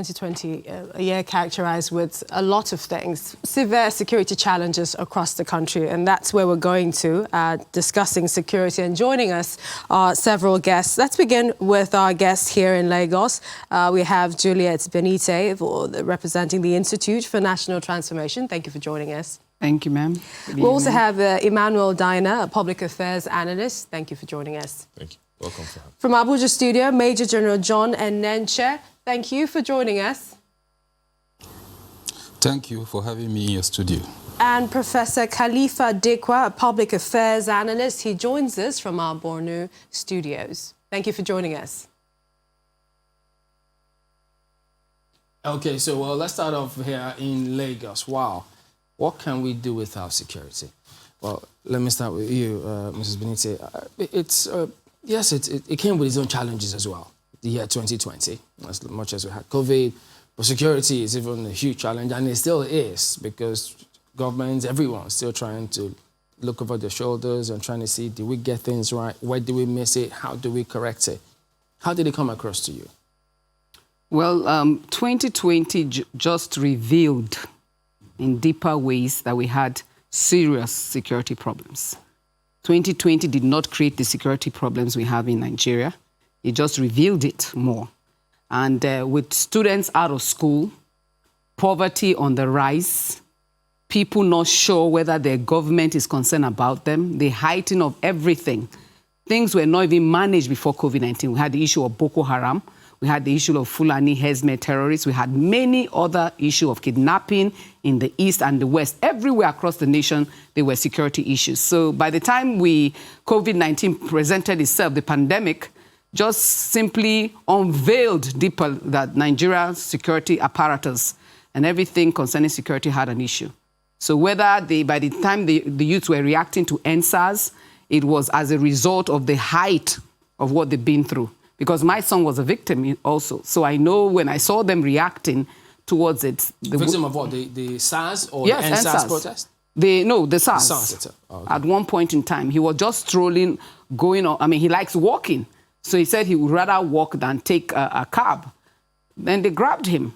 2020, a year characterized with a lot of things, severe security challenges across the country, and that's where we're going to, discussing security. And joining us are several guests. Let's begin with our guests here in Lagos. We have Juliet Benite, representing the Institute for National Transformation. Thank you for joining us. Thank you, ma'am. We also have Emmanuel Dina, a public affairs analyst. Thank you for joining us. Thank you. Welcome. From Abuja studio, Major General John Enenche. Thank you for joining us. Thank you for having me in your studio. And Professor Khalifa Dikwa, a public affairs analyst. He joins us from our Borno studios. Thank you for joining us. Okay, so let's start off here in Lagos. Wow, what can we do with our security? Well, let me start with you, Mrs. Benite. Yes, it came with its own challenges as well. The year 2020, as much as we had COVID, but security is even a huge challenge, and it still is, because governments, everyone's still trying to look over their shoulders and trying to see, do we get things right? Where do we miss it? How do we correct it? How did it come across to you? Well, 2020 just revealed in deeper ways that we had serious security problems. 2020 did not create the security problems we have in Nigeria. It just revealed it more. And with students out of school, poverty on the rise, people not sure whether their government is concerned about them, the heightening of everything. Things were not even managed before COVID-19. We had the issue of Boko Haram. We had the issue of Fulani Herdsmen terrorists. We had many other issues of kidnapping in the east and the west. Everywhere across the nation, there were security issues. So by the time COVID-19 presented itself, the pandemic just simply unveiled deeper that Nigeria's security apparatus and everything concerning security had an issue. So whether by the time the youths were reacting to NSAS, it was as a result of the height of what they've been through. Because my son was a victim also. So I know when I saw them reacting towards it. The victim of what? The SARS or yes, the NSAS protest? The SARS. The SARS itself. Oh, okay. At one point in time, he was just strolling, going on. I mean, he likes walking. So he said he would rather walk than take a cab. Then they grabbed him.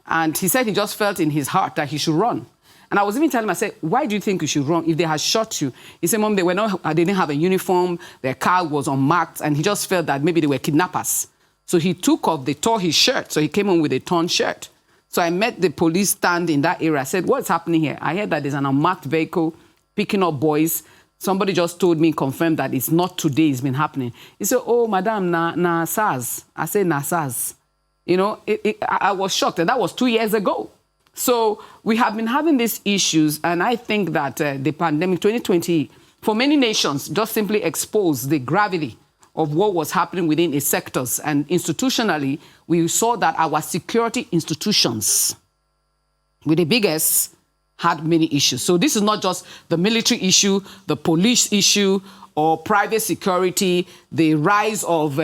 And he said he just felt in his heart that he should run. And I was even telling him, I said, why do you think you should run if they had shot you? He said, Mom, they didn't have a uniform, their car was unmarked, and he just felt that maybe they were kidnappers. So he tore his shirt, so he came home with a torn shirt. So I met the police stand in that area. I said, what's happening here? I heard that there's an unmarked vehicle picking up boys. Somebody just told me, confirmed that it's not today it's been happening. He said, oh, madam, na SARS. I said, na SARS. You know, I was shocked, and that was 2 years ago. So we have been having these issues, and I think that the pandemic 2020, for many nations, just simply exposed the gravity of what was happening within its sectors. And institutionally, we saw that our security institutions, with the biggest, had many issues. So this is not just the military issue, the police issue, or private security, the rise of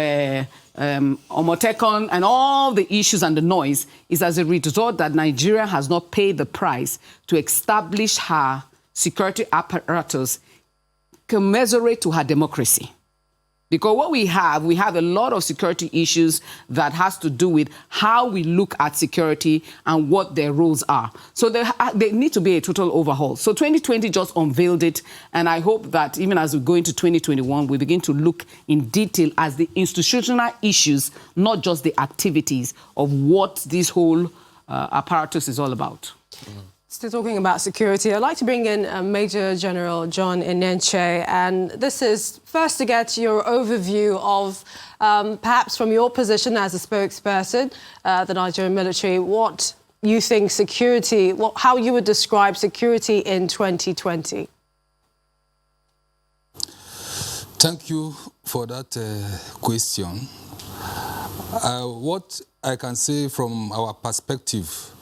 Omotekon, and all the issues and the noise is as a result that Nigeria has not paid the price to establish her security apparatus commensurate to her democracy. Because what we have a lot of security issues that has to do with how we look at security and what their roles are. So there need to be a total overhaul. So 2020 just unveiled it, and I hope that even as we go into 2021, we begin to look in detail as the institutional issues, not just the activities of what this whole apparatus is all about. Mm-hmm. Still talking about security, I'd like to bring in Major General John Enenche, and this is first to get your overview of, perhaps from your position as a spokesperson, the Nigerian military, what you think security, how you would describe security in 2020. Thank you for that question. What I can say from our perspective,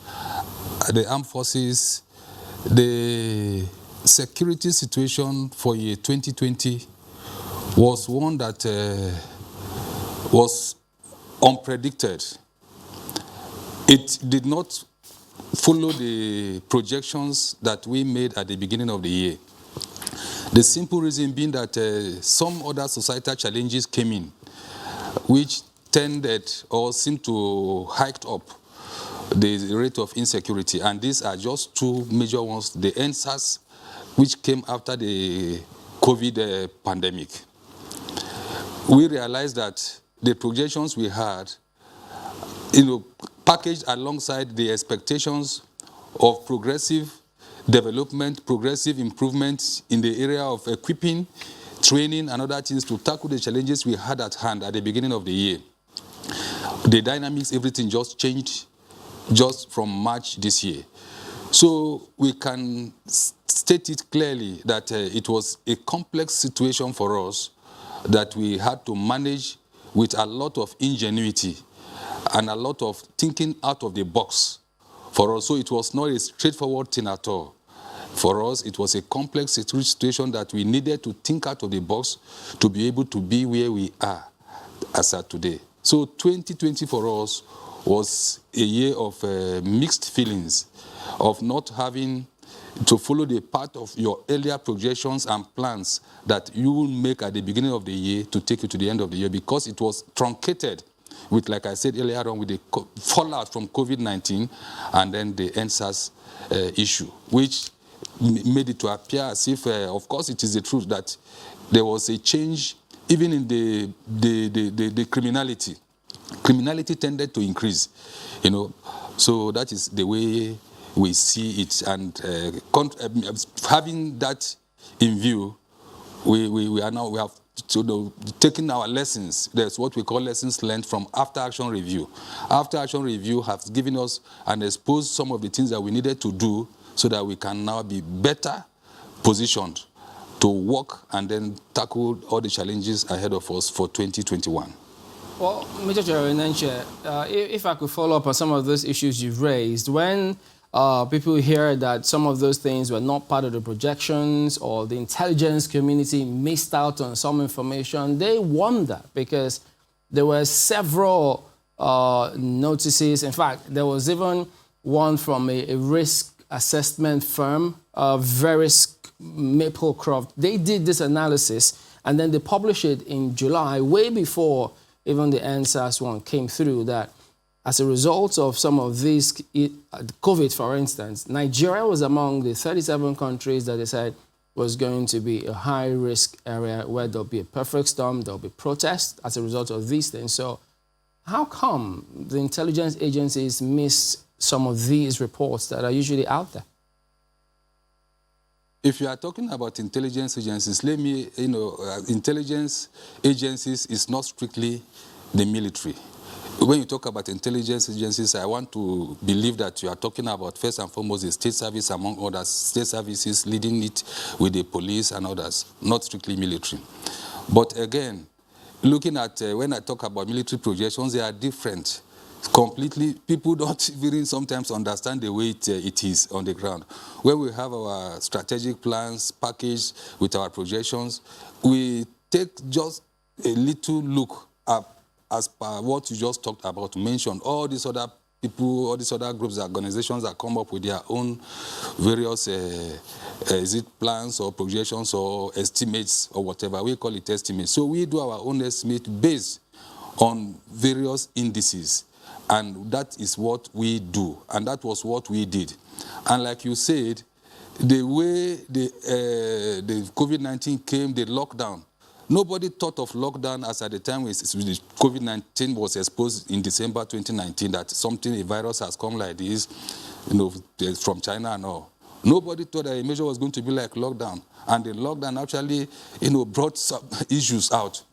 the armed forces, the security situation for year 2020 was one that was unpredicted. It did not follow the projections that we made at the beginning of the year. The simple reason being that some other societal challenges came in, which tended or seemed to hiked up the rate of insecurity. And these are just two major ones, the NSAS, which came after the COVID pandemic. We realized that the projections we had, packaged alongside the expectations of progressive development, progressive improvement in the area of equipping, training, and other things to tackle the challenges we had at hand at the beginning of the year. The dynamics, everything just changed just from March this year. So we can state it clearly that it was a complex situation for us that we had to manage with a lot of ingenuity and a lot of thinking out of the box for us. So it was not a straightforward thing at all. For us, it was a complex situation that we needed to think out of the box to be able to be where we are as at today. So 2020 for us was a year of mixed feelings, of not having to follow the path of your earlier projections and plans that you will make at the beginning of the year to take you to the end of the year, because it was truncated with, like I said earlier on, with the fallout from COVID-19 and then the NSAS issue, which made it to appear as if, of course, it is the truth that there was a change even in the criminality. Criminality tended to increase, So that is the way we see it. And having that in view, we have taken our lessons. There's what we call lessons learned from after-action review. After-action review has given us and exposed some of the things that we needed to do so that we can now be better positioned to work and then tackle all the challenges ahead of us for 2021. Well, Major General Nenche, if I could follow up on some of those issues you've raised, when people hear that some of those things were not part of the projections or the intelligence community missed out on some information, they wonder, because there were several notices. In fact, there was even one from a risk assessment firm, Verisk Maplecroft. They did this analysis and then they published it in July, way before even the NSAS one came through, that as a result of some of these, COVID, for instance, Nigeria was among the 37 countries that they said was going to be a high-risk area where there'll be a perfect storm, there'll be protests as a result of these things. So how come the intelligence agencies miss some of these reports that are usually out there? If you are talking about intelligence agencies, intelligence agencies is not strictly the military. When you talk about intelligence agencies, I want to believe that you are talking about, first and foremost, the state service, among others, state services leading it with the police and others, not strictly military. But again, looking at, when I talk about military projections, they are different. Completely, people don't even sometimes understand the way it is on the ground. When we have our strategic plans packaged with our projections, we take just a little look at, as per what you just talked about, mentioned all these other people, all these other groups, organizations that come up with their own various is it plans or projections or estimates or whatever. We call it estimates. So we do our own estimate based on various indices. And that is what we do. And that was what we did. And like you said, the way the COVID-19 came, the lockdown, nobody thought of lockdown as at the time when COVID-19 was exposed in December 2019, that a virus has come like this, from China and all. Nobody thought that a measure was going to be like lockdown. And the lockdown actually, brought some issues out.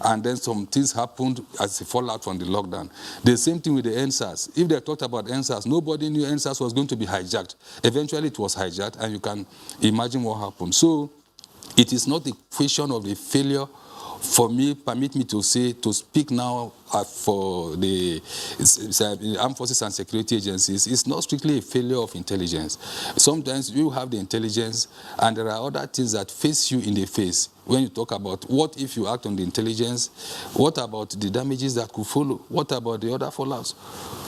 And then some things happened as a fallout from the lockdown. The same thing with the NSAS. If they talked about NSAS, nobody knew NSAS was going to be hijacked. Eventually it was hijacked, and you can imagine what happened. So it is not a question of the failure. For me, permit me to speak now for the armed forces and security agencies. It's not strictly a failure of intelligence. Sometimes you have the intelligence, and there are other things that face you in the face. When you talk about what if you act on the intelligence, what about the damages that could follow? What about the other fallouts?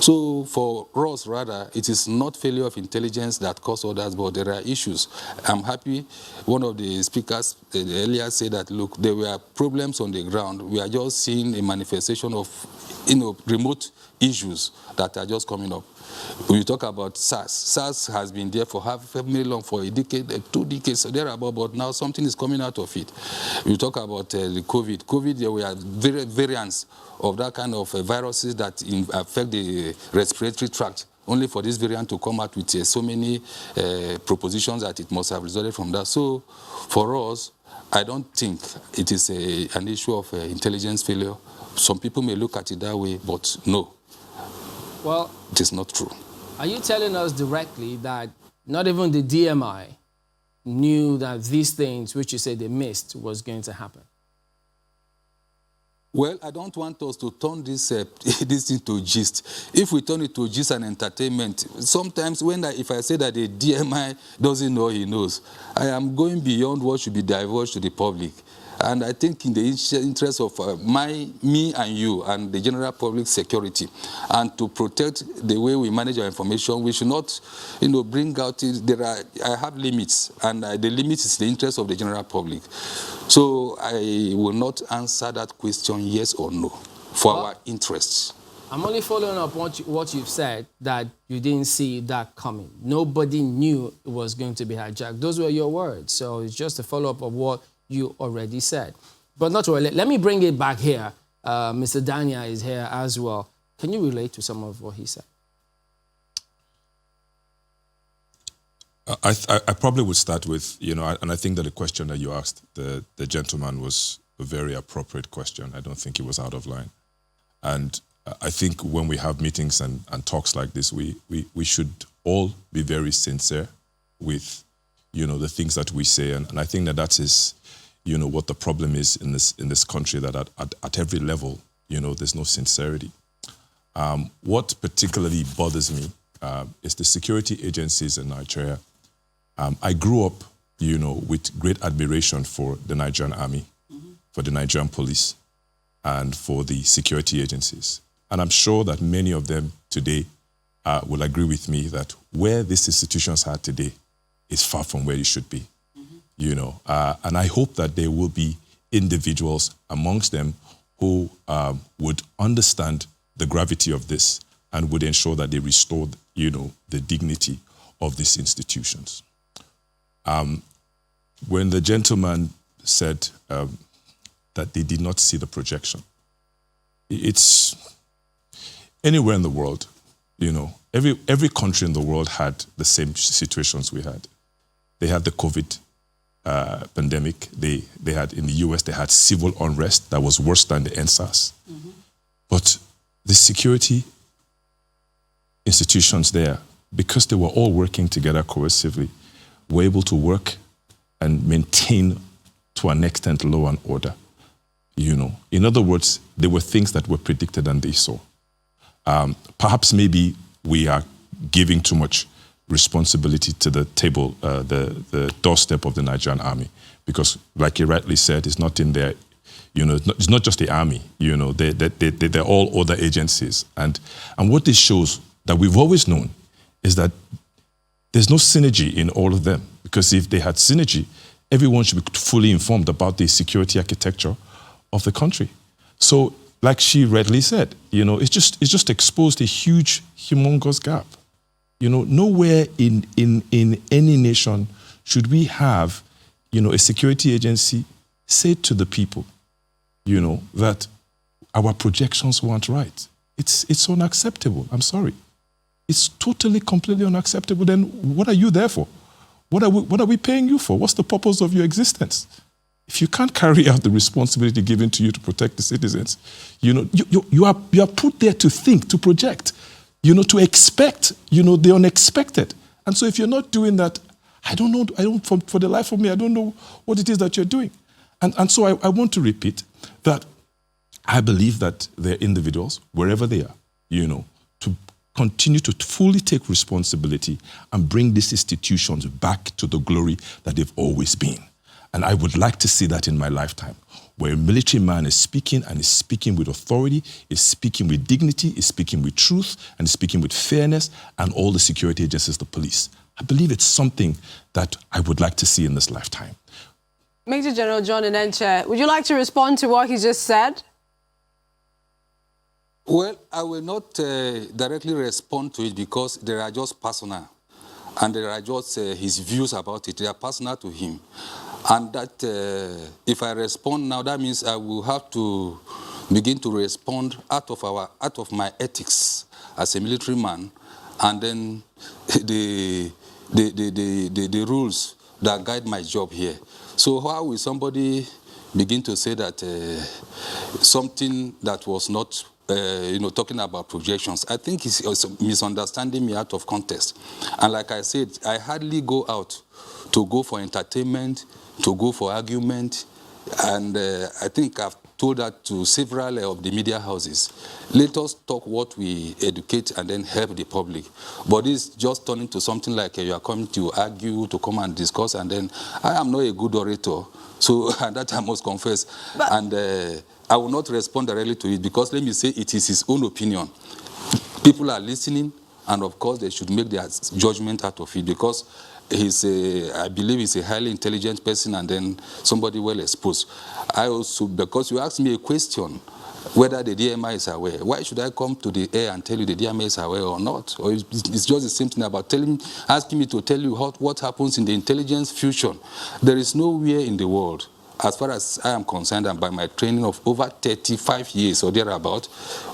So for us, rather, it is not failure of intelligence that caused others, but there are issues. I'm happy one of the speakers earlier said that, look, there were problems on the ground. We are just seeing a manifestation of remote issues that are just coming up. We talk about SARS. SARS has been there for for a decade, 2 decades, so thereabout, but now something is coming out of it. We talk about the COVID. COVID, there were variants of that kind of viruses that affect the respiratory tract, only for this variant to come out with so many propositions that it must have resulted from that. So for us, I don't think it is an issue of intelligence failure. Some people may look at it that way, but no. Well, it is not true. Are you telling us directly that not even the DMI knew that these things, which you said they missed, was going to happen? Well, I don't want us to turn this into gist. If we turn it to gist and entertainment, sometimes if I say that the DMI doesn't know, he knows, I am going beyond what should be divulged to the public. And I think in the interest of me and you and the general public security, and to protect the way we manage our information, we should not, bring out I have limits, and the limit is the interest of the general public. So I will not answer that question yes or no for our interests. I'm only following up what you've said, that you didn't see that coming. Nobody knew it was going to be hijacked. Those were your words. So it's just a follow-up of what you already said. But not to worry. Let me bring it back here. Mr. Dania is here as well. Can you relate to some of what he said? I probably would start with, and I think that the question that you asked the gentleman was a very appropriate question. I don't think it was out of line. And I think when we have meetings and talks like this, we should all be very sincere with, the things that we say. And I think that is, what the problem is in this country, that at every level, there's no sincerity. What particularly bothers me is the security agencies in Nigeria. I grew up, with great admiration for the Nigerian army, for the Nigerian police, and for the security agencies. And I'm sure that many of them today will agree with me that where these institutions are today is far from where it should be. And I hope that there will be individuals amongst them who would understand the gravity of this and would ensure that they restore, the dignity of these institutions. When the gentleman said that they did not see the projection, it's anywhere in the world, every country in the world had the same situations we had. They had the COVID pandemic. They had, in the US, they had civil unrest that was worse than the NSAS. Mm-hmm. But the security institutions there, because they were all working together cohesively, were able to work and maintain, to an extent, law and order. In other words, there were things that were predicted and they saw. Perhaps maybe we are giving too much responsibility to the table, the doorstep of the Nigerian army, because, like you rightly said, it's not in there. It's not just the army. They're all other agencies, and what this shows that we've always known is that there's no synergy in all of them, because if they had synergy, everyone should be fully informed about the security architecture of the country. So, like she rightly said, it's just exposed a huge, humongous gap. Nowhere in any nation should we have, a security agency say to the people, that our projections weren't right. It's unacceptable. I'm sorry. It's totally, completely unacceptable. Then what are you there for? What are we paying you for? What's the purpose of your existence? If you can't carry out the responsibility given to you to protect the citizens, you are put there to think, to project, to expect, the unexpected. And so if you're not doing that, I don't know, for the life of me, I don't know what it is that you're doing. And so I want to repeat that I believe that there are individuals, wherever they are, to continue to fully take responsibility and bring these institutions back to the glory that they've always been. And I would like to see that in my lifetime, where a military man is speaking, and is speaking with authority, is speaking with dignity, is speaking with truth, and is speaking with fairness, and all the security agencies, the police. I believe it's something that I would like to see in this lifetime. Major General John Enenche, would you like to respond to what he just said? Well, I will not directly respond to it because they are just personal. And there are just his views about it. They are personal to him. And that if I respond now, that means I will have to begin to respond out of my ethics as a military man, and then the rules that guide my job here. So how will somebody begin to say that something that was not talking about projections? I think it's misunderstanding me out of context. And like I said, I hardly go out to go for entertainment, to go for argument, and I think I've told that to several of the media houses. Let us talk what we educate and then help the public. But this just turning to something like you are coming to argue, to come and discuss, and then I am not a good orator, so that I must confess. And I will not respond directly to it because let me say it is his own opinion. People are listening, and of course they should make their judgment out of it because I believe he's a highly intelligent person and then somebody well exposed. I also, because you asked me a question, whether the DMI is aware. Why should I come to the air and tell you the DMI is aware or not? Or it's just the same thing about asking me to tell you what happens in the intelligence fusion. There is nowhere in the world, as far as I am concerned and by my training of over 35 years or thereabout,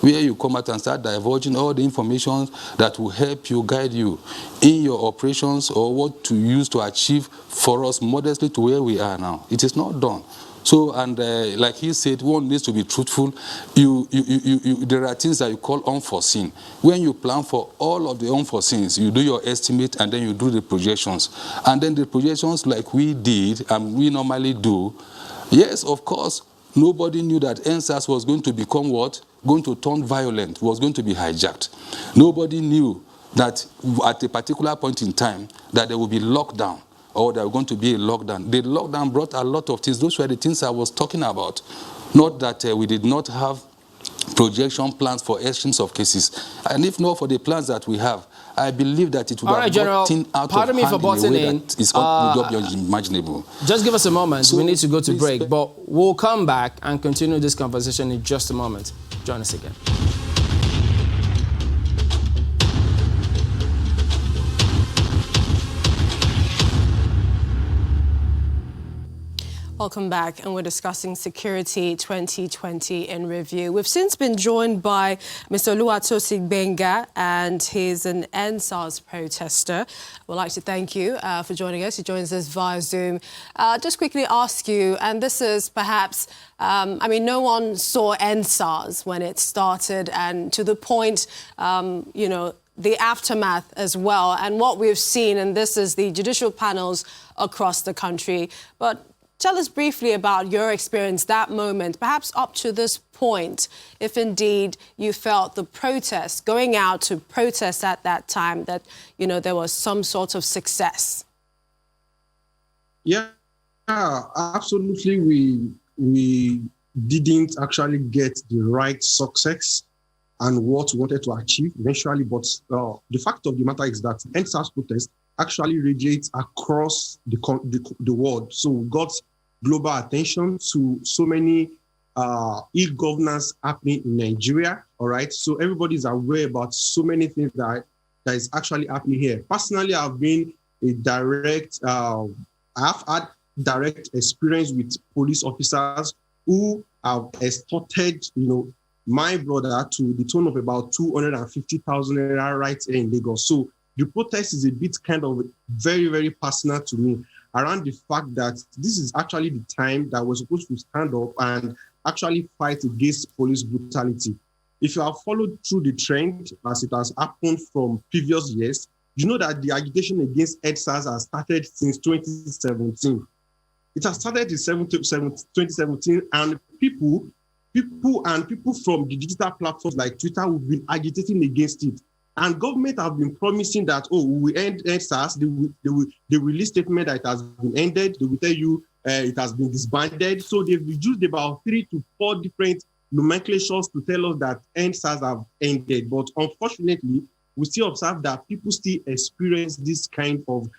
where you come out and start divulging all the information that will help you, guide you in your operations or what to use to achieve for us modestly to where we are now. It is not done. So, and like he said, one needs to be truthful. There are things that you call unforeseen. When you plan for all of the unforeseens, you do your estimate and then you do the projections. And then the projections like we did and we normally do, yes, of course, nobody knew that NSAS was going to become what? Going to turn violent, was going to be hijacked. Nobody knew that at a particular point in time that there would be lockdown. Or there were going to be a lockdown. The lockdown brought a lot of things. Those were the things I was talking about. Not that we did not have projection plans for exchange of cases. And if not for the plans that we have, I believe that it would have gotten out of hand in a way that is not unimaginable. Just give us a moment. So we need to go to break. But we'll come back and continue this conversation in just a moment. Join us again. Welcome back, and we're discussing Security 2020 in review. We've since been joined by Mr. Oluwatosin Gbenga, and he's an NSAS protester. We'd like to thank you for joining us. He joins us via Zoom. Just quickly ask you, and this is perhaps, no one saw NSAS when it started, and to the point, the aftermath as well, and what we've seen, and this is the judicial panels across the country. But tell us briefly about your experience, that moment, perhaps up to this point, if indeed you felt the protest, going out to protest at that time, that, there was some sort of success. Yeah, absolutely. We didn't actually get the right success and what we wanted to achieve eventually. But the fact of the matter is that NSAS protest actually radiates across the world. So we got global attention to so many e-governance happening in Nigeria, all right? So everybody's aware about so many things that is actually happening here. Personally, I've been I've had direct experience with police officers who have extorted, my brother to the tune of about 250,000 naira right here in Lagos. So the protest is a bit kind of very, very personal to me, around the fact that this is actually the time that we're supposed to stand up and actually fight against police brutality. If you have followed through the trend as it has happened from previous years, you know that the agitation against NSAS has started since 2017. It has started in 2017, and people from the digital platforms like Twitter have been agitating against it. And government have been promising that, we will end NSAS. They will release statement that it has been ended. They will tell you it has been disbanded. So they've reduced about 3 to 4 different nomenclatures to tell us that NSAS have ended. But unfortunately, we still observe that people still experience this kind of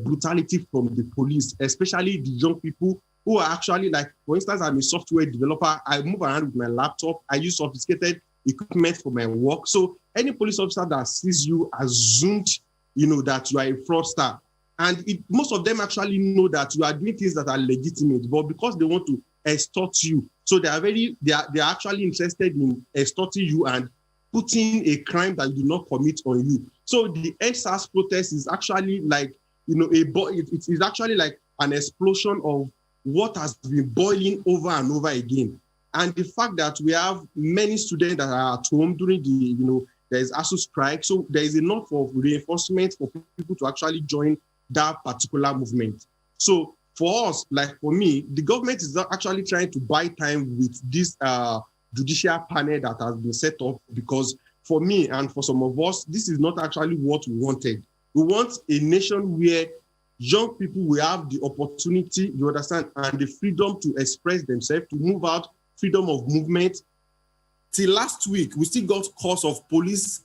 brutality from the police, especially the young people who are actually, like, for instance, I'm a software developer. I move around with my laptop. I use sophisticated equipment for my work. So any police officer that sees you assumed, that you are a fraudster. And most of them actually know that you are doing things that are legitimate, but because they want to extort you, so they are actually interested in extorting you and putting a crime that you do not commit on you. So the EndSARS protest is actually like, it is actually like an explosion of what has been boiling over and over again. And the fact that we have many students that are at home during the, there is ASU strike. So there is enough of reinforcement for people to actually join that particular movement. So for us, like for me, the government is actually trying to buy time with this judicial panel that has been set up, because for me and for some of us, this is not actually what we wanted. We want a nation where young people will have the opportunity, you understand, and the freedom to express themselves, to move out, freedom of movement. Till last week, we still got calls of police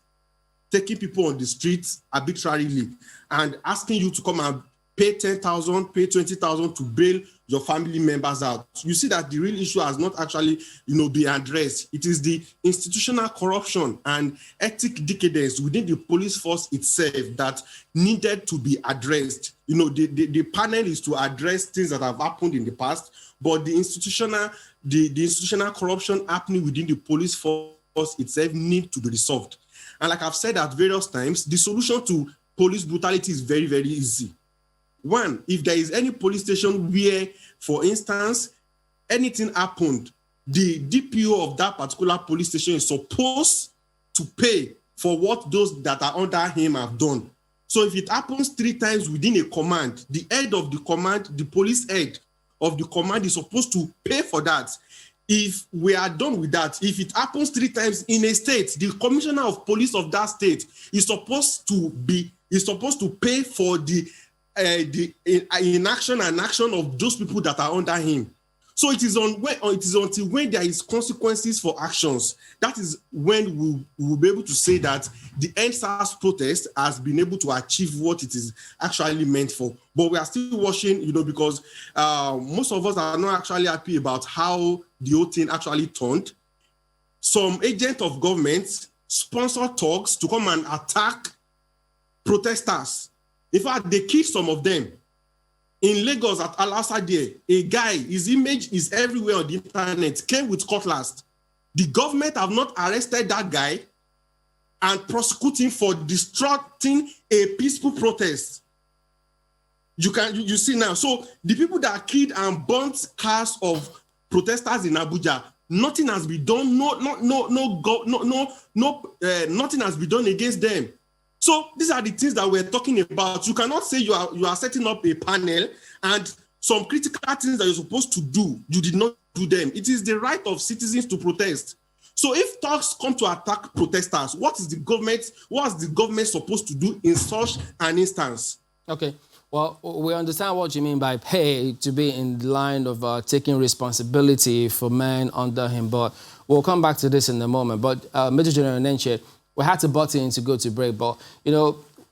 taking people on the streets arbitrarily and asking you to come and pay 10,000, pay 20,000 to bail your family members out. You see that the real issue has not actually, been addressed. It is the institutional corruption and ethic decadence within the police force itself that needed to be addressed. The panel is to address things that have happened in the past, but the institutional corruption happening within the police force itself need to be resolved. And like I've said at various times, the solution to police brutality is very, very easy. One, if there is any police station where, for instance, anything happened, the DPO of that particular police station is supposed to pay for what those that are under him have done. So if it happens 3 times within a command, the head of the command, the police head of the command is supposed to pay for that. If we are done with that, if it happens 3 times in a state, the commissioner of police of that state is supposed to pay for the inaction and action of those people that are under him. So it is until when there is consequences for actions, that is when we will be able to say that the EndSARS protest has been able to achieve what it is actually meant for. But we are still watching, because most of us are not actually happy about how the whole thing actually turned. Some agent of government sponsor talks to come and attack protesters. In fact, they killed some of them. In Lagos at Alasade, a guy, his image is everywhere on the internet, came with cutlass. The government have not arrested that guy and prosecute him for disrupting a peaceful protest. You see now. So the people that killed and burnt cars of protesters in Abuja, nothing has been done. Nothing has been done against them. So these are the things that we're talking about. You cannot say you are setting up a panel and some critical things that you're supposed to do, you did not do them. It is the right of citizens to protest. So if talks come to attack protesters, what is the government supposed to do in such an instance? Okay. Well, we understand what you mean by pay, to be in the line of taking responsibility for men under him, but we'll come back to this in a moment. But Major General Nenche, we had to butt in to go to break, but,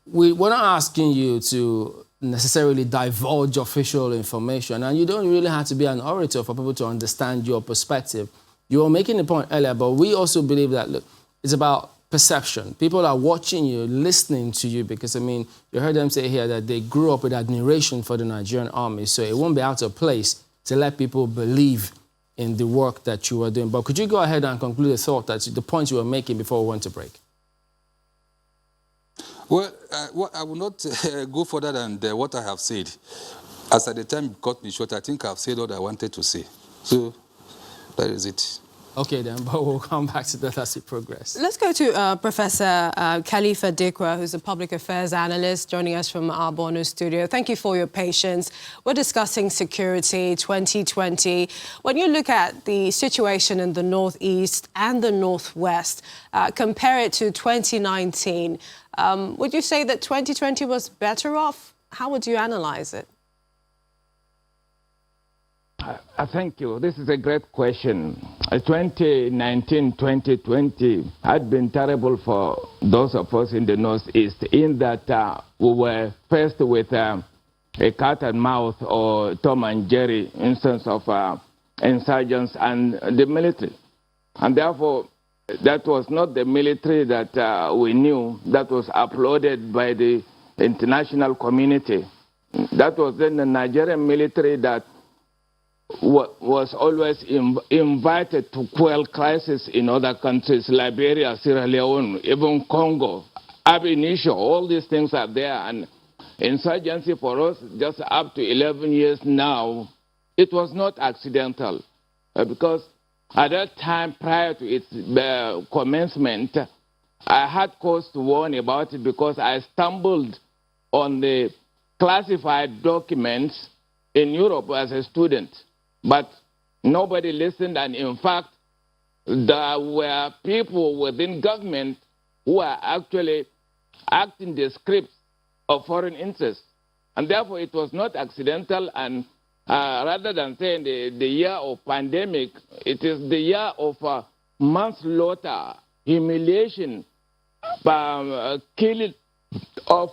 we're not asking you to necessarily divulge official information, and you don't really have to be an orator for people to understand your perspective. You were making the point earlier, but we also believe that, look, it's about perception. People are watching you, listening to you, because, you heard them say here that they grew up with admiration for the Nigerian army, so it won't be out of place to let people believe in the work that you are doing. But could you go ahead and conclude the thought, that the point you were making before we went to break? Well, I will not go further than what I have said. As at the time it cut me short, I think I've said what I wanted to say. So that is it. Okay, then, but we'll come back to that as we progress. Let's go to Professor Khalifa Dikwa, who's a public affairs analyst, joining us from our Borno studio. Thank you for your patience. We're discussing security 2020. When you look at the situation in the Northeast and the Northwest, compare it to 2019, would you say that 2020 was better off? How would you analyze it? Thank you. This is a great question. 2019, 2020 had been terrible for those of us in the Northeast, in that we were faced with a cat and mouse or Tom and Jerry instance of insurgents and the military. And therefore, that was not the military that we knew, that was uploaded by the international community. That was then the Nigerian military that was always invited to quell crisis in other countries, Liberia, Sierra Leone, even Congo, Ab initio, all these things are there. And insurgency for us, just up to 11 years now, it was not accidental. Because at that time, prior to its commencement, I had cause to warn about it because I stumbled on the classified documents in Europe as a student. But nobody listened, and in fact, there were people within government who are actually acting the script of foreign interests. And therefore, it was not accidental, and rather than saying the year of pandemic, it is the year of manslaughter, humiliation, killing of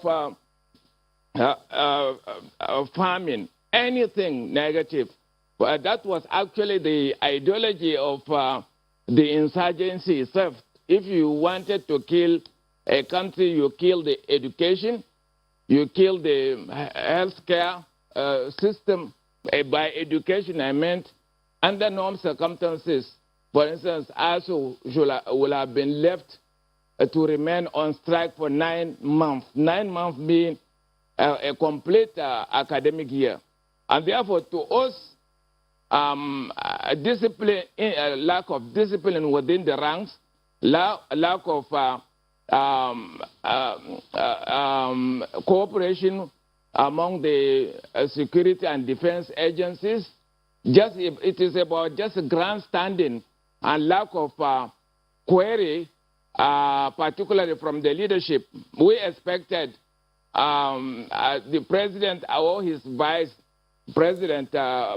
famine, anything negative. That was actually the ideology of the insurgency itself. If you wanted to kill a country, you kill the education, you kill the healthcare system. By education, I meant under normal circumstances. For instance, ASU will have been left to remain on strike for 9 months. 9 months being a complete academic year. And therefore, to us, discipline, lack of discipline within the ranks, lack of cooperation among the security and defense agencies, it is about just grandstanding and lack of query, particularly from the leadership. We expected the president or his vice president,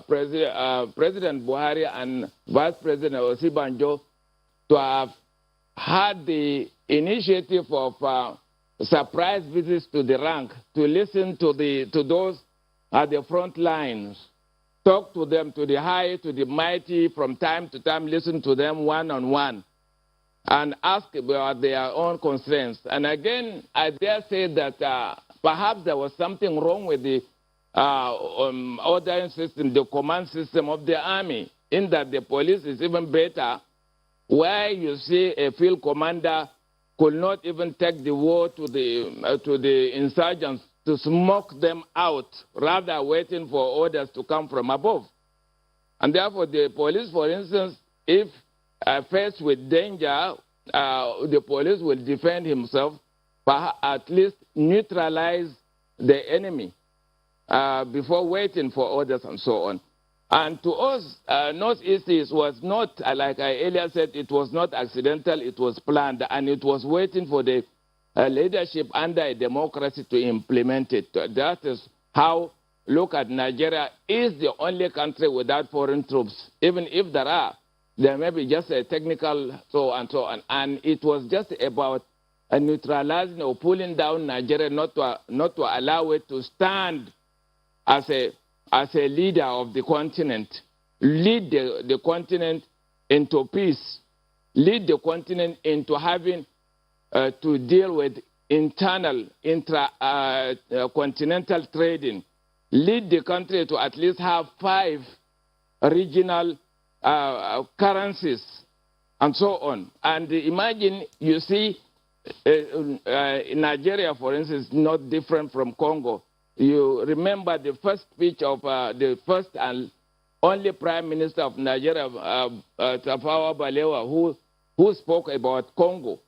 President Buhari and Vice President Osibanjo to have had the initiative of surprise visits to the rank, to listen to those at the front lines, talk to them, to the high, to the mighty, from time to time, listen to them one-on-one, and ask about their own concerns. And again, I dare say that perhaps there was something wrong with the ordering system, the command system of the army, in that the police is even better, where you see a field commander could not even take the war to the insurgents to smoke them out, rather waiting for orders to come from above. And therefore, the police, for instance, if faced with danger, the police will defend himself, but at least neutralize the enemy before waiting for orders and so on. And to us, Northeast was not, like I earlier said, it was not accidental, it was planned, and it was waiting for the leadership under a democracy to implement it. That is how, look at Nigeria, is the only country without foreign troops. Even if there may be just a technical so and so on. And it was just about neutralizing or pulling down Nigeria, not to allow it to stand as a leader of the continent, lead the continent into peace, lead the continent into having to deal with internal, intra-continental trading, lead the country to at least have 5 regional currencies, and so on. And imagine, you see, Nigeria, for instance, is not different from Congo. You remember the first speech of the first and only Prime Minister of Nigeria, Tafawa Balewa, who spoke about Congo,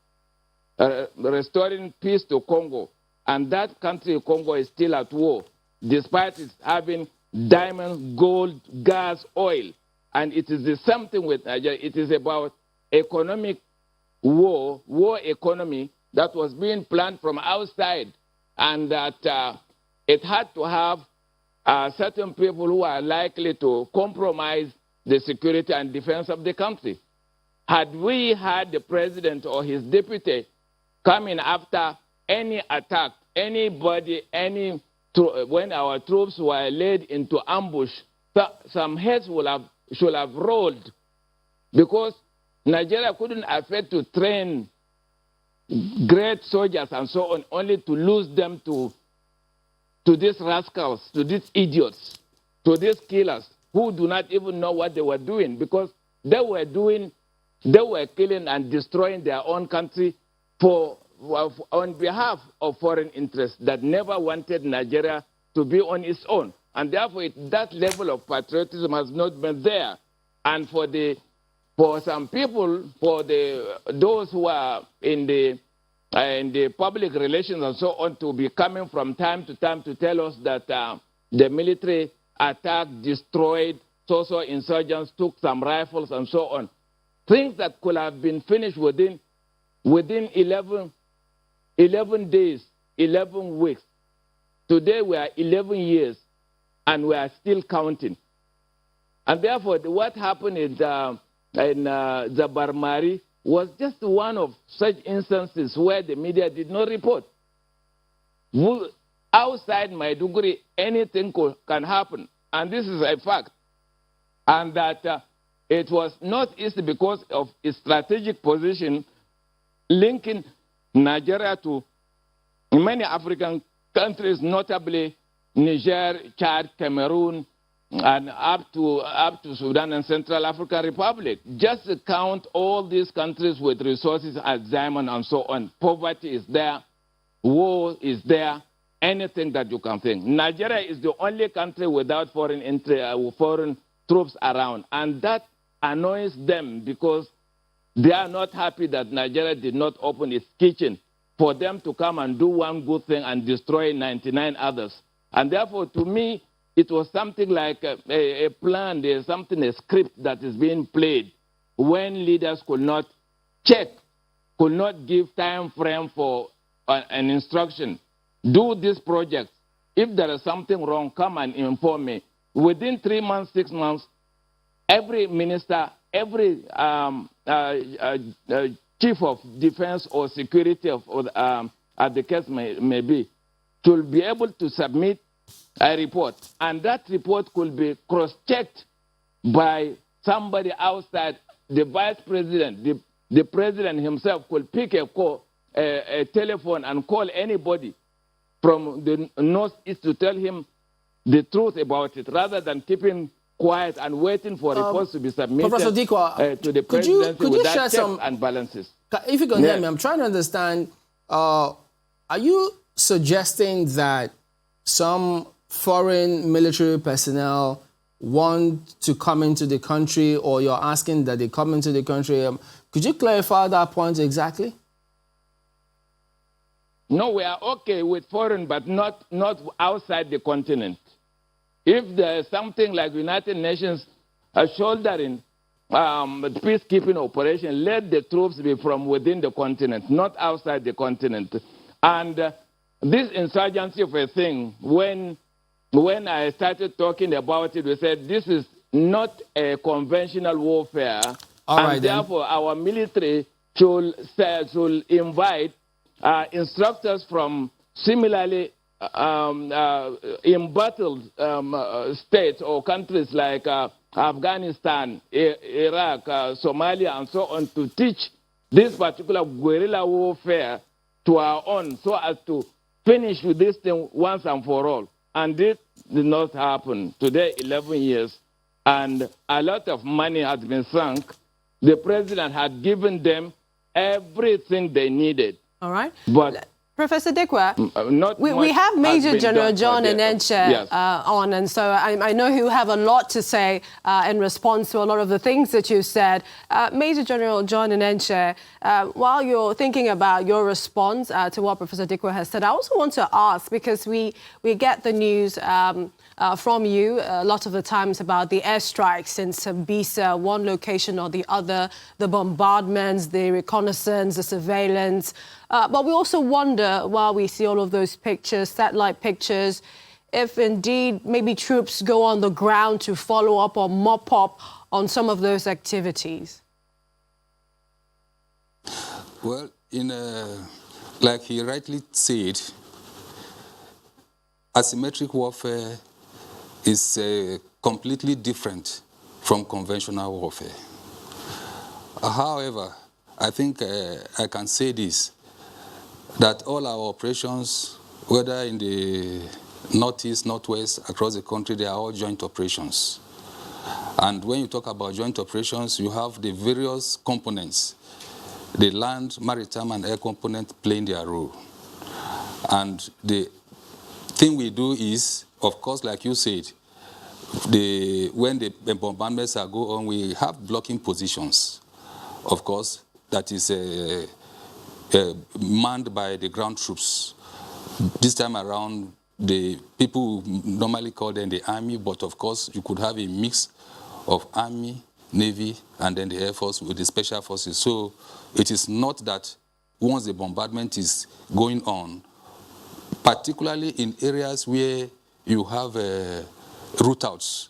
restoring peace to Congo. And that country, Congo, is still at war, despite it having diamonds, gold, gas, oil. And it is the same thing with Nigeria. It is about economic war economy that was being planned from outside, and that it had to have certain people who are likely to compromise the security and defense of the country. Had we had the president or his deputy coming after any attack, anybody, when our troops were led into ambush, some heads should have rolled, because Nigeria couldn't afford to train great soldiers and so on, only to lose them to these rascals, to these idiots, to these killers who do not even know what they were doing, because they were killing and destroying their own country on behalf of foreign interests that never wanted Nigeria to be on its own. And therefore, that level of patriotism has not been there. And for some people, those who are in the public relations and so on, to be coming from time to time to tell us that the military attacked, destroyed, so insurgents, took some rifles and so on. Things that could have been finished within 11 days, 11 weeks. Today we are 11 years, and we are still counting. And therefore, what happened in Zabar Mari was just one of such instances where the media did not report. Outside Maiduguri, anything can happen, and this is a fact. And that it was not easy because of its strategic position linking Nigeria to many African countries, notably Niger, Chad, Cameroon, and up to Sudan and Central African Republic. Just to count all these countries with resources as diamond and so on. Poverty is there, war is there, anything that you can think. Nigeria is the only country without foreign troops around, and that annoys them because they are not happy that Nigeria did not open its kitchen for them to come and do one good thing and destroy 99 others. And therefore, to me, it was something like a plan, a script that is being played when leaders could not check, could not give time frame for an instruction. Do this project. If there is something wrong, come and inform me. Within 3 months, 6 months, every minister, every chief of defense or security, as the case may be, should be able to submit a report. And that report could be cross-checked by somebody outside. The vice president, the president himself could pick a telephone and call anybody from the northeast to tell him the truth about it, rather than keeping quiet and waiting for reports to be submitted Professor Dikwa, to the presidency could you without share checks some and balances. If you can hear me, I'm trying to understand. Are you suggesting that some foreign military personnel want to come into the country, or you're asking that they come into the country? Could you clarify that point exactly? No, we are okay with foreign, but not outside the continent. If there's something like United Nations shouldering peacekeeping operation, let the troops be from within the continent, not outside the continent. And this insurgency of a thing, when I started talking about it, we said this is not a conventional warfare. And therefore, our military should invite instructors from similarly embattled states or countries like Afghanistan, Iraq, Somalia, and so on, to teach this particular guerrilla warfare to our own, so as to finish with this thing once and for all. And this did not happen. Today, 11 years, and a lot of money has been sunk. The president had given them everything they needed. All right. But Professor Dikwa, we have Major General John Enenche on, and so I know he'll have a lot to say in response to a lot of the things that you said. Major General John Enenche, while you're thinking about your response to what Professor Dikwa has said, I also want to ask, because we get the news from you a lot of the times about the airstrikes in Sambisa, one location or the other, the bombardments, the reconnaissance, the surveillance. But we also wonder, while we see all of those pictures, satellite pictures, if indeed maybe troops go on the ground to follow up or mop up on some of those activities. Well, like he rightly said, asymmetric warfare is completely different from conventional warfare. However, I think I can say this, that all our operations, whether in the northeast, northwest, across the country, they are all joint operations. And when you talk about joint operations, you have the various components, the land, maritime, and air component playing their role. And the thing we do is, of course, like you said, when the bombardments are go on, we have blocking positions, of course, that is manned by the ground troops. This time around, the people normally call them the army, but of course, you could have a mix of army, navy, and then the air force with the special forces. So it is not that once the bombardment is going on, particularly in areas where you have routouts,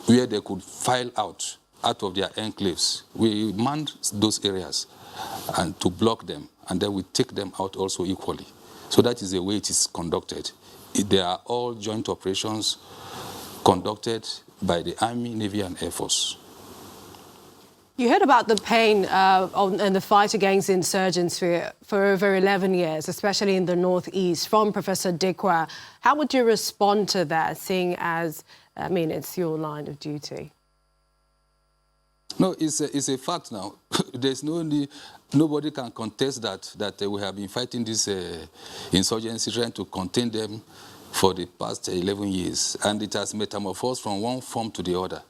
where they could file out of their enclaves. We manned those areas and to block them, and then we take them out also equally. So that is the way it is conducted. They are all joint operations conducted by the Army, Navy, and Air Force. You heard about the pain and the fight against insurgency for over 11 years, especially in the Northeast, from Professor Dikwa. How would you respond to that, seeing as, I mean, it's your line of duty? No, it's a fact now. There's nobody can contest that we have been fighting this insurgency, trying to contain them for the past 11 years, and it has metamorphosed from one form to the other.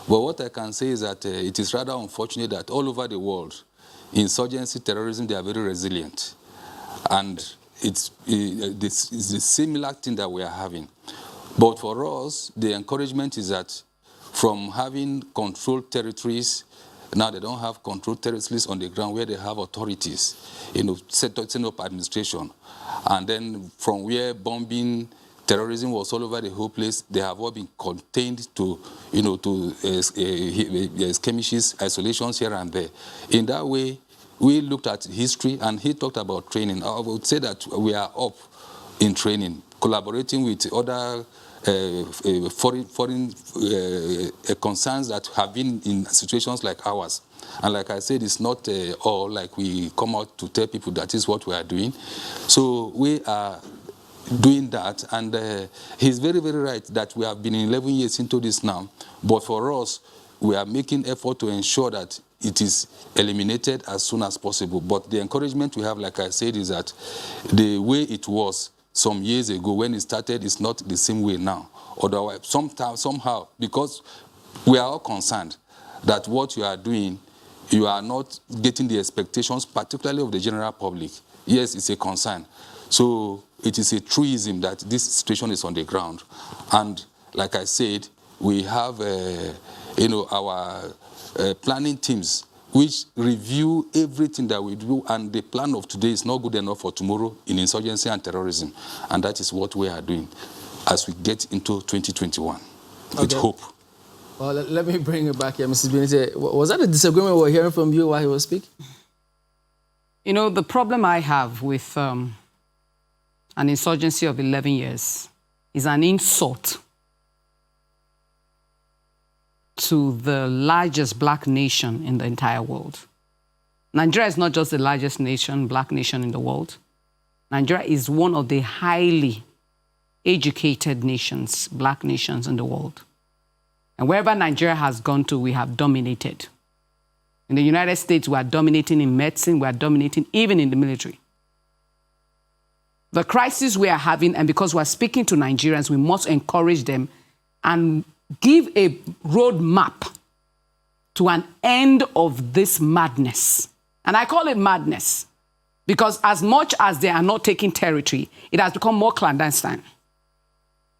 But what I can say is that it is rather unfortunate that all over the world, insurgency, terrorism, they are very resilient. And it's a similar thing that we are having. But for us, the encouragement is that from having controlled territories, now they don't have controlled territories on the ground where they have authorities, setting up administration. And then from where bombing, terrorism was all over the whole place, they have all been contained to, skirmishes, isolations here and there. In that way, we looked at history, and he talked about training. I would say that we are up in training, collaborating with other foreign concerns that have been in situations like ours. And like I said, it's not all like we come out to tell people that is what we are doing. So we are doing that, and he's very, very right that we have been 11 years into this now. But for us, we are making effort to ensure that it is eliminated as soon as possible. But the encouragement we have, like I said, is that the way it was some years ago when it started is not the same way now. Otherwise, somehow, because we are all concerned that what you are doing, you are not getting the expectations, particularly of the general public. Yes, it's a concern. So it is a truism that this situation is on the ground. And like I said, we have, our planning teams which review everything that we do, and the plan of today is not good enough for tomorrow in insurgency and terrorism. And that is what we are doing as we get into 2021 with hope. Well, let me bring it back here, Mrs. Benite. Was that a disagreement we were hearing from you while he was speaking? The problem I have with an insurgency of 11 years is an insult to the largest black nation in the entire world. Nigeria is not just the largest black nation in the world. Nigeria is one of the highly educated nations, black nations in the world. And wherever Nigeria has gone to, we have dominated. In the United States, we are dominating in medicine, we are dominating even in the military. The crisis we are having, and because we are speaking to Nigerians, we must encourage them and give a roadmap to an end of this madness. And I call it madness because as much as they are not taking territory, it has become more clandestine.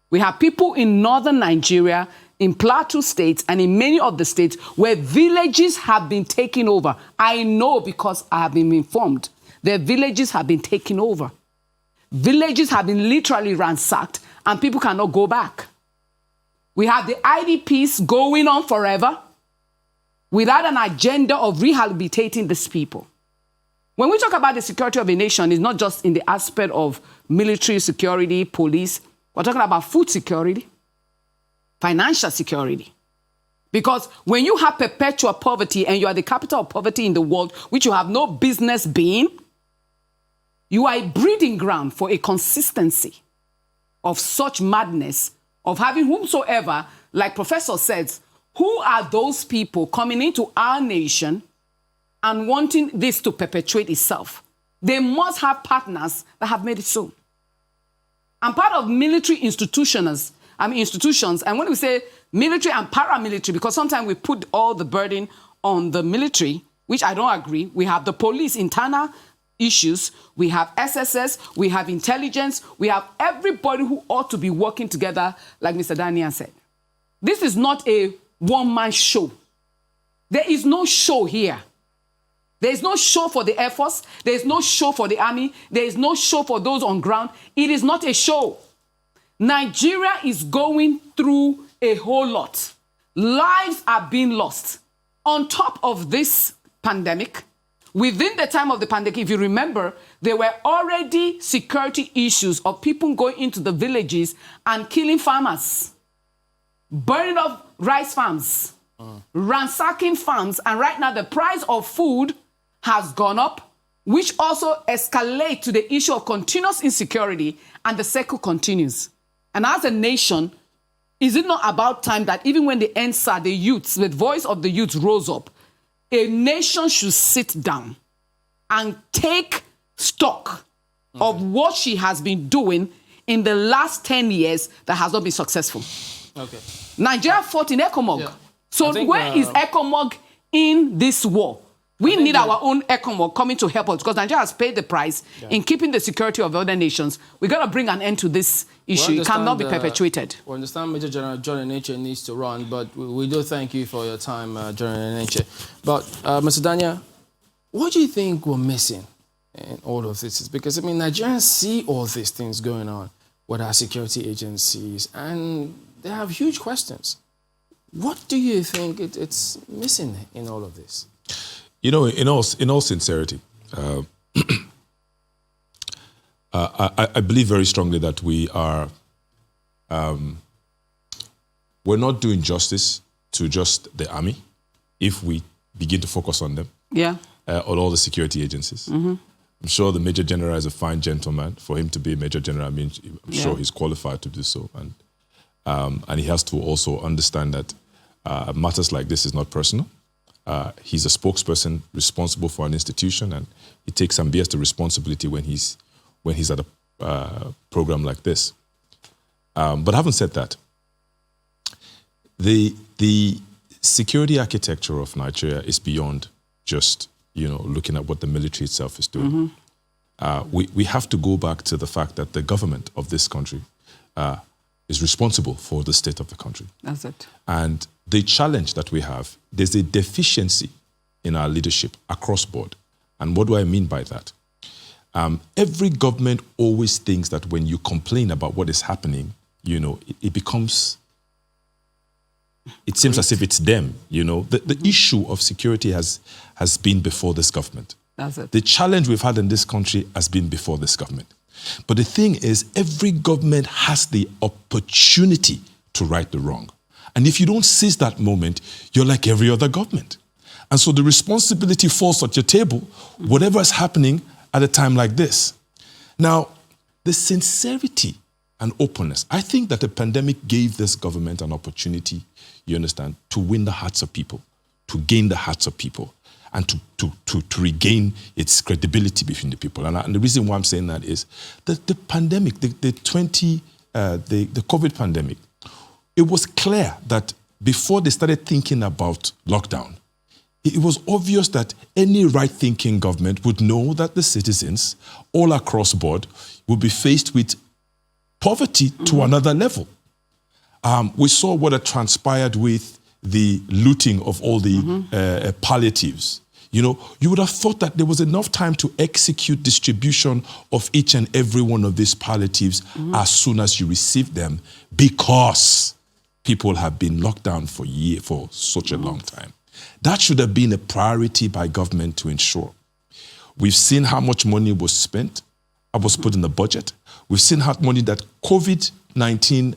We have people in northern Nigeria, in Plateau states, and in many of the states where villages have been taken over. I know because I have been informed. Their villages have been taken over. Villages have been literally ransacked, and people cannot go back. We have the IDPs going on forever without an agenda of rehabilitating these people. When we talk about the security of a nation, it's not just in the aspect of military security, police. We're talking about food security, financial security. Because when you have perpetual poverty and you are the capital of poverty in the world, which you have no business being, you are a breeding ground for a consistency of such madness, of having whomsoever, like Professor says, who are those people coming into our nation and wanting this to perpetuate itself? They must have partners that have made it so. I'm part of military institutions, and when we say military and paramilitary, because sometimes we put all the burden on the military, which I don't agree. We have the police internal issues, we have SSS, we have intelligence, we have everybody who ought to be working together, like Mr. Daniel said. This is not a one-man show. There is no show here. There is no show for the Air Force. There is no show for the Army. There is no show for those on ground. It is not a show. Nigeria is going through a whole lot. Lives are being lost. On top of this pandemic, within the time of the pandemic, if you remember, there were already security issues of people going into the villages and killing farmers, burning up rice farms, ransacking farms, and right now the price of food has gone up, which also escalates to the issue of continuous insecurity, and the cycle continues. And as a nation, is it not about time that even when the NSA, the youths, the voice of the youth rose up, a nation should sit down and take stock of what she has been doing in the last 10 years that has not been successful? Okay. Nigeria fought in ECOMOG. Yeah. So where is ECOMOG in this war? We need our own ECOMOG coming to help us because Nigeria has paid the price in keeping the security of other nations. We got to bring an end to this issue. It cannot be perpetuated. We understand Major General John Enenche needs to run, but we do thank you for your time, General Enenche. But, Mr. Daniel, what do you think we're missing in all of this? Because, I mean, Nigerians see all these things going on with our security agencies, and they have huge questions. What do you think it's missing in all of this? You know, in all sincerity, I believe very strongly that we are, we're not doing justice to just the army if we begin to focus on them. Yeah. On all the security agencies. Mm-hmm. I'm sure the Major General is a fine gentleman. For him to be a Major General, I mean, I'm sure he's qualified to do so. And he has to also understand that matters like this is not personal. He's a spokesperson responsible for an institution, and he takes and bears the responsibility when he's at a program like this. But having said that, the security architecture of Nigeria is beyond just looking at what the military itself is doing. Mm-hmm. We have to go back to the fact that the government of this country is responsible for the state of the country. That's it. And the challenge that we have, there's a deficiency in our leadership across board. And what do I mean by that? Every government always thinks that when you complain about what is happening, it becomes, it seems as if it's them. The issue of security has been before this government. That's it. The challenge we've had in this country has been before this government. But the thing is, every government has the opportunity to right the wrong. And if you don't seize that moment, you're like every other government. And so the responsibility falls at your table, whatever is happening at a time like this. Now, the sincerity and openness, I think that the pandemic gave this government an opportunity, you understand, to win the hearts of people, to gain the hearts of people, and to regain its credibility between the people. And the reason why I'm saying that is that the pandemic, the COVID pandemic, it was clear that before they started thinking about lockdown, it was obvious that any right-thinking government would know that the citizens all across board would be faced with poverty to another level. We saw what had transpired with the looting of all the palliatives. You would have thought that there was enough time to execute distribution of each and every one of these palliatives as soon as you receive them, because people have been locked down for such a long time. That should have been a priority by government to ensure. We've seen how much money was spent, was put in the budget. We've seen how much money that COVID 2019,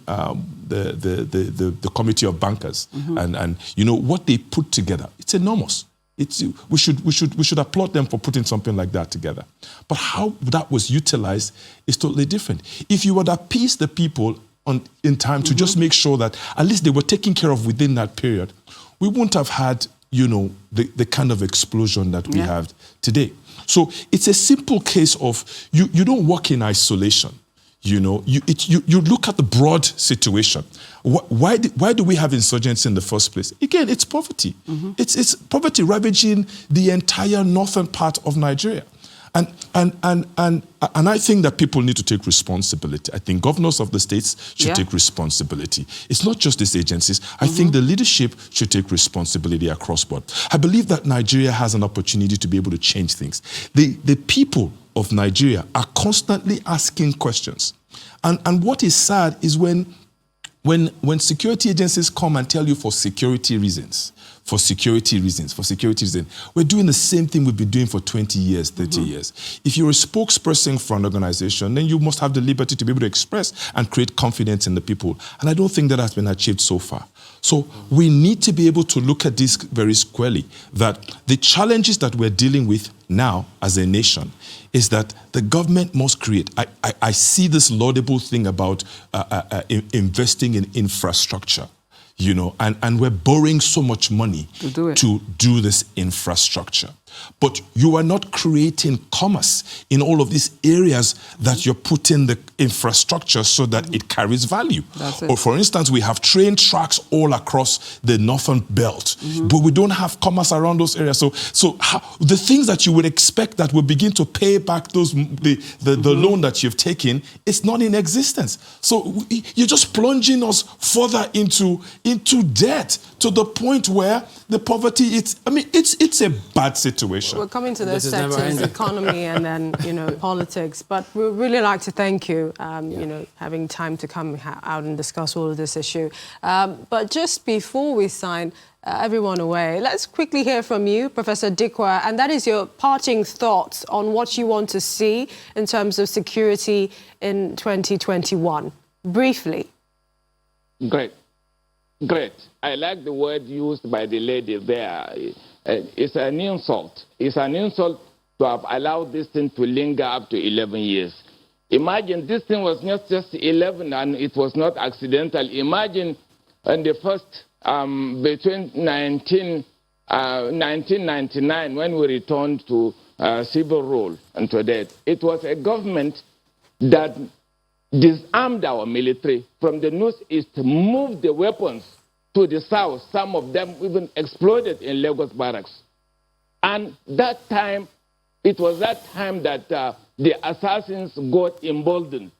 the Committee of Bankers, and you know what they put together, it's enormous. We should applaud them for putting something like that together. But how that was utilized is totally different. If you would appease the people in time to just make sure that at least they were taken care of within that period, we wouldn't have had, you know, the kind of explosion that we have today. So it's a simple case of you don't work in isolation. You know, you look at the broad situation. Why do we have insurgency in the first place? Again, it's poverty. It's poverty ravaging the entire northern part of Nigeria. And I think that people need to take responsibility. I think governors of the states should take responsibility. It's not just these agencies. I think the leadership should take responsibility across board. I believe that Nigeria has an opportunity to be able to change things. The people of Nigeria are constantly asking questions. And what is sad is when security agencies come and tell you for security reasons, we're doing the same thing we've been doing for 20 years, 30 years. If you're a spokesperson for an organization, then you must have the liberty to be able to express and create confidence in the people. And I don't think that has been achieved so far. So we need to be able to look at this very squarely, that the challenges that we're dealing with now as a nation is that the government must create. I see this laudable thing about investing in infrastructure. You know, and we're borrowing so much money to do this infrastructure. But you are not creating commerce in all of these areas that you're putting the infrastructure so that it carries value. Or for instance, we have train tracks all across the northern belt, but we don't have commerce around those areas. So the things that you would expect that will begin to pay back the loan that you've taken, it's not in existence. So you're just plunging us further into debt to the point where the poverty, it's a bad situation. We're coming to those sectors, economy and then, you know, politics. But we'd really like to thank you, you know, having time to come out and discuss all of this issue. But just before we sign everyone away, let's quickly hear from you, Professor Dikwa, and that is your parting thoughts on what you want to see in terms of security in 2021. Briefly. Great. I like the word used by the lady there. It's an insult. It's an insult to have allowed this thing to linger up to 11 years. Imagine this thing was not just 11 and it was not accidental. Imagine in the first, between 1999 when we returned to civil rule and to that, it was a government that disarmed our military from the northeast, moved the weapons to the south. Some of them even exploded in Lagos barracks. And that time, it was that time that the assassins got emboldened.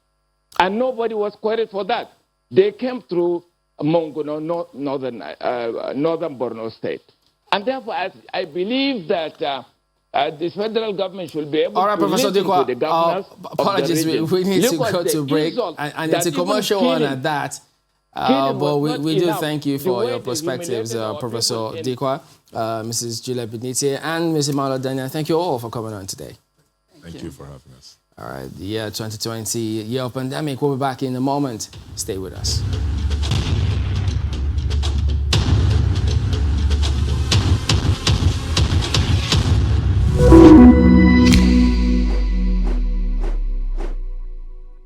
And nobody was queried for that. They came through Monguno, northern Borno State. And therefore, I believe that the federal government should be able to listen to the governors. Apologies, we need to go to break. And it's a commercial one at that. But we do thank you for your perspectives, Professor Dikwa, Mrs. Juliet Benite, and Mrs. Marla Daniel. Thank you all for coming on today. Thank you for having us. All right, the year 2020, year of pandemic. We'll be back in a moment. Stay with us.